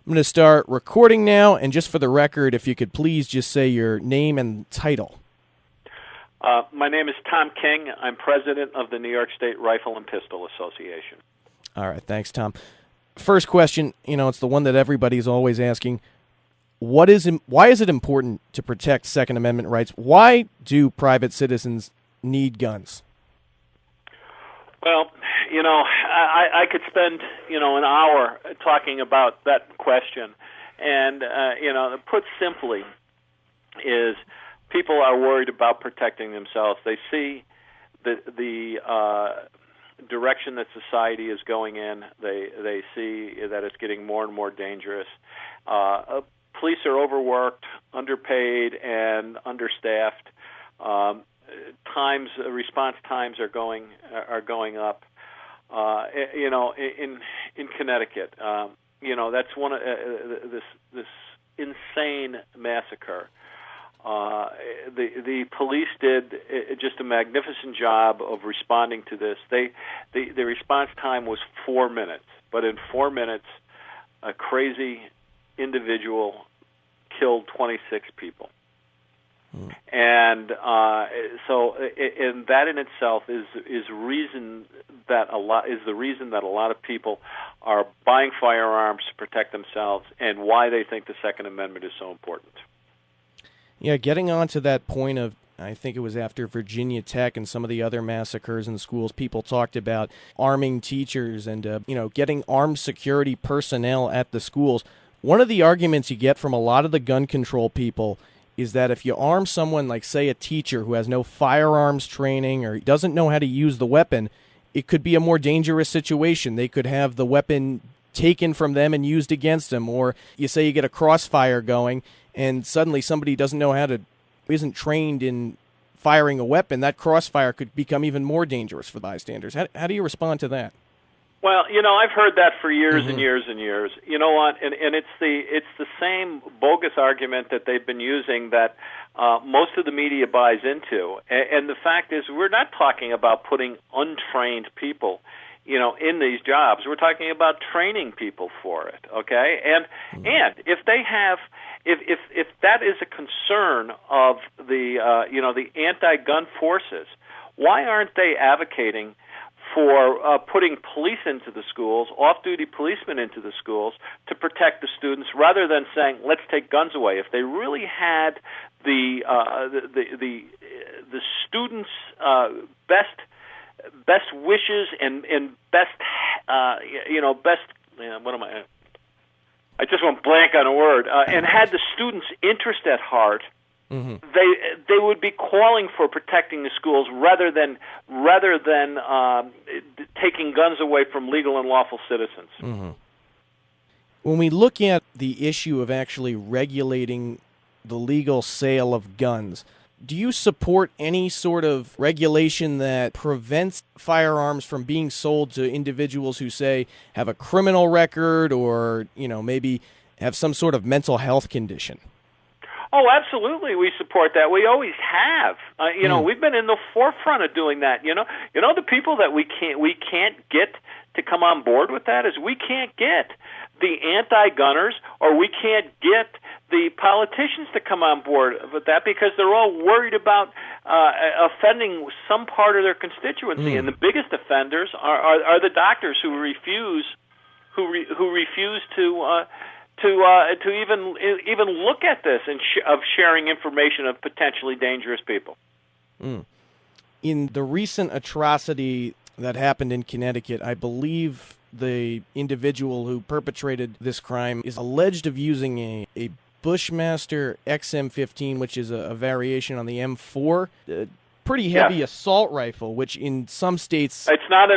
I'm going to start recording now, and just for the record, if you could please just say your name and title. My name is Tom King. I'm president of the New York State Rifle and Pistol Association. All right, thanks, Tom. First question, it's the one that everybody's always asking. Why is it important to protect Second Amendment rights? Why do private citizens need guns? Well, I could spend, an hour talking about that question. And, put simply is people are worried about protecting themselves. They see the direction that society is going in. They see that it's getting more and more dangerous. Police are overworked, underpaid, and understaffed. Response times are going up. In Connecticut, that's one of this insane massacre. The police did just a magnificent job of responding to this. The response time was 4 minutes, but in 4 minutes, a crazy individual killed 26 people. And and that in itself is the reason that a lot of people are buying firearms to protect themselves, and why they think the Second Amendment is so important. Yeah, getting on to that point of, I think it was after Virginia Tech and some of the other massacres in schools, people talked about arming teachers and getting armed security personnel at the schools. One of the arguments you get from a lot of the gun control people is that if you arm someone, like, say, a teacher who has no firearms training or doesn't know how to use the weapon, it could be a more dangerous situation. They could have the weapon taken from them and used against them. Or you say you get a crossfire going and suddenly somebody isn't trained in firing a weapon, that crossfire could become even more dangerous for bystanders. How do you respond to that? Well, I've heard that for years and years and years. You know what? And it's the same bogus argument that they've been using that most of the media buys into. And the fact is, we're not talking about putting untrained people, in these jobs. We're talking about training people for it. Okay? And if they have, if that is a concern of the anti-gun forces, why aren't they advocating for putting police into the schools, off-duty policemen into the schools, to protect the students, rather than saying, let's take guns away? If they really had the students' best wishes and best what am I? I just went blank on a word. And had the students' interest at heart, they would be calling for protecting the schools rather than taking guns away from legal and lawful citizens. Mm-hmm. When we look at the issue of actually regulating the legal sale of guns, do you support any sort of regulation that prevents firearms from being sold to individuals who, say, have a criminal record or, maybe have some sort of mental health condition? Oh, absolutely, we support that. We always have. We've been in the forefront of doing that. The people that we can't get to come on board with that is we can't get the anti-gunners, or we can't get the politicians to come on board with that, because they're all worried about offending some part of their constituency. And the biggest offenders are the doctors who refuse to even look at this and of sharing information of potentially dangerous people. In the recent atrocity that happened in Connecticut, I believe the individual who perpetrated this crime is alleged of using a Bushmaster XM15, which is a variation on the M4, pretty heavy assault rifle, which in some states... It is not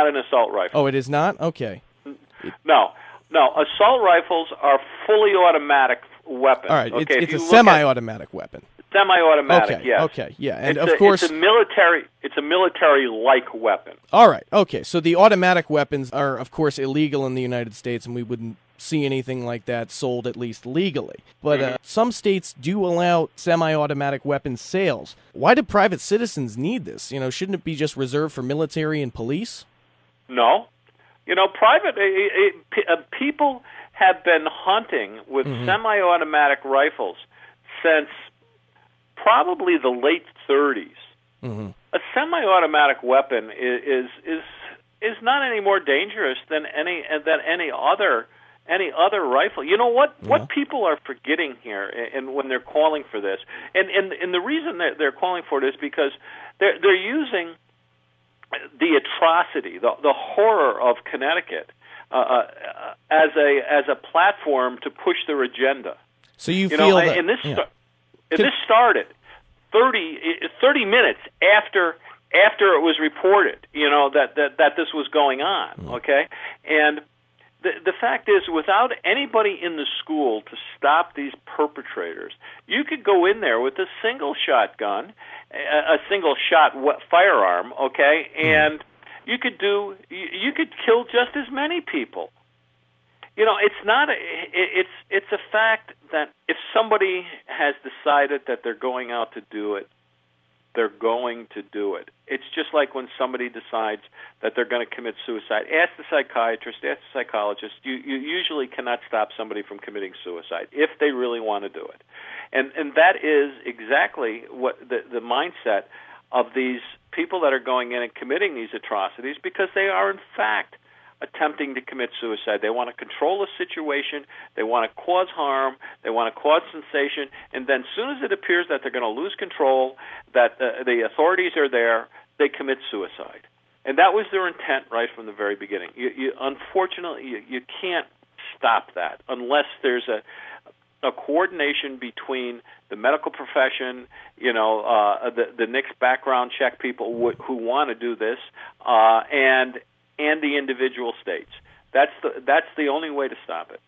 an assault rifle. Oh, it is not? Okay. No, assault rifles are fully automatic weapons. All right, okay, it's a semi-automatic weapon. Semi-automatic, yes. Okay, yeah, and of course... It's a military-like weapon. All right, okay, so the automatic weapons are, of course, illegal in the United States, and we wouldn't see anything like that sold, at least legally. But some states do allow semi-automatic weapon sales. Why do private citizens need this? Shouldn't it be just reserved for military and police? No. Private people have been hunting with semi-automatic rifles since probably the late 30s. A semi-automatic weapon is not any more dangerous than any other rifle. You know what people are forgetting here, and when they're calling for this, and the reason that they're calling for it is because they're using the atrocity, the horror of Connecticut as a platform to push their agenda. So you feel that, and this started 30 minutes after it was reported, that this was going on, okay? And the fact is, without anybody in the school to stop these perpetrators, you could go in there with a single shotgun, a single shot firearm, okay, and you could kill just as many people. It's a fact that if somebody has decided that they're going out to do it, they're going to do it. It's just like when somebody decides that they're going to commit suicide. Ask the psychiatrist, ask the psychologist. You usually cannot stop somebody from committing suicide if they really want to do it. And that is exactly what the mindset of these people that are going in and committing these atrocities, because they are, in fact, attempting to commit suicide. They want to control a situation, they want to cause harm, they want to cause sensation, and then as soon as it appears that they're going to lose control, that the authorities are there, they commit suicide. And that was their intent right from the very beginning. Unfortunately, you can't stop that unless there's a coordination between the medical profession, the NICS background check people who want to do this, and the individual states. That's the only way to stop it.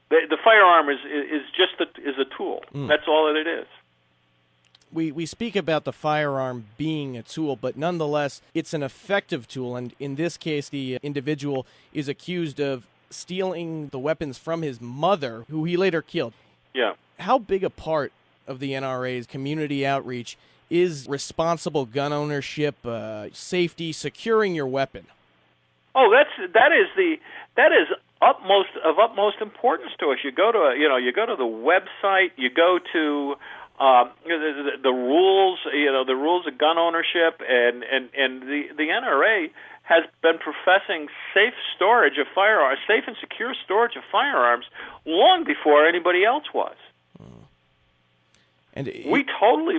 The firearm is just a tool. That's all that it is. We speak about the firearm being a tool, but nonetheless, it's an effective tool. And in this case, the individual is accused of stealing the weapons from his mother, who he later killed. Yeah. How big a part of the NRA's community outreach is responsible gun ownership, safety, securing your weapon? Oh, that is utmost importance to us. You go to the website, you go to the rules, the rules of gun ownership, and the NRA has been professing safe storage of firearms, safe and secure storage of firearms, long before anybody else was. And we totally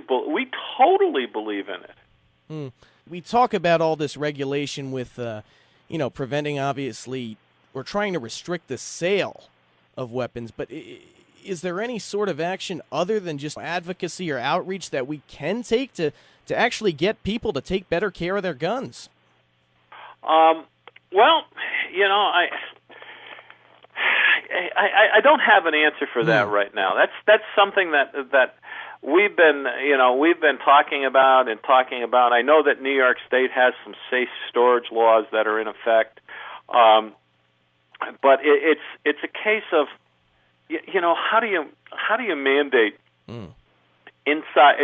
believe in it. We talk about all this regulation with, preventing, obviously, or trying to restrict the sale of weapons, but is there any sort of action other than just advocacy or outreach that we can take to actually get people to take better care of their guns? I don't have an answer for that right now. That's something that we've been talking about. I know that New York State has some safe storage laws that are in effect, but it's a case of how do you mandate inside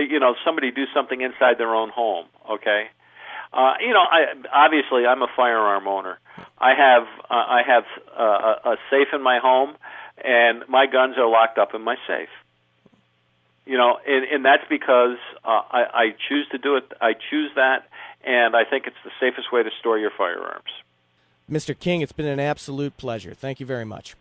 somebody do something inside their own home? Okay. Obviously, I'm a firearm owner. I have a safe in my home, and my guns are locked up in my safe. And that's because I choose to do it. I choose that, and I think it's the safest way to store your firearms. Mr. King, it's been an absolute pleasure. Thank you very much.